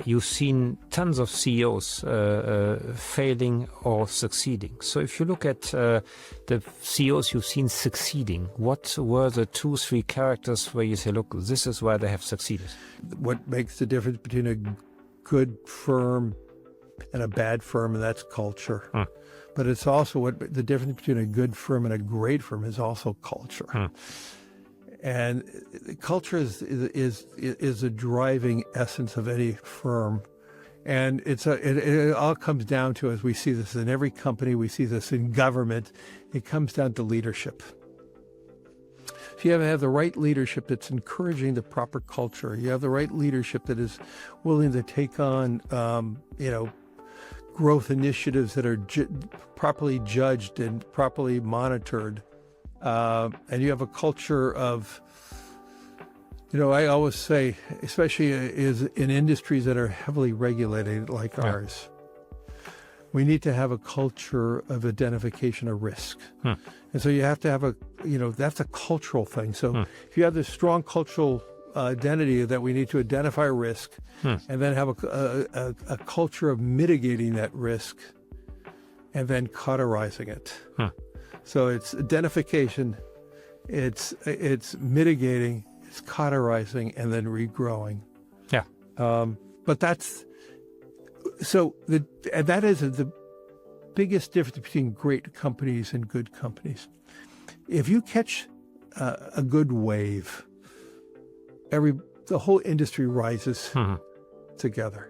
you've seen tons of CEOs failing or succeeding. So if you look at the CEOs you've seen succeeding, what were the 2-3 characters where you say, look, this is where they have succeeded? What makes the difference between a good firm and a bad firm, and that's culture. But it's also what the difference between a good firm and a great firm is also culture. And culture is a driving essence of any firm. And it all comes down to, as we see this in every company, we see this in government, it comes down to leadership. If you have the right leadership that's encouraging the proper culture, you have the right leadership that is willing to take on, growth initiatives that are properly judged and properly monitored, and you have a culture of, I always say, especially in industries that are heavily regulated like ours, we need to have a culture of identification of risk. And so you have to have that's a cultural thing. So if you have this strong cultural identity that we need to identify risk and then have a culture of mitigating that risk and then cauterizing it. So it's identification, it's mitigating, it's cauterizing, and then regrowing. Yeah. But that's that is the biggest difference between great companies and good companies. If you catch a good wave, the whole industry rises together.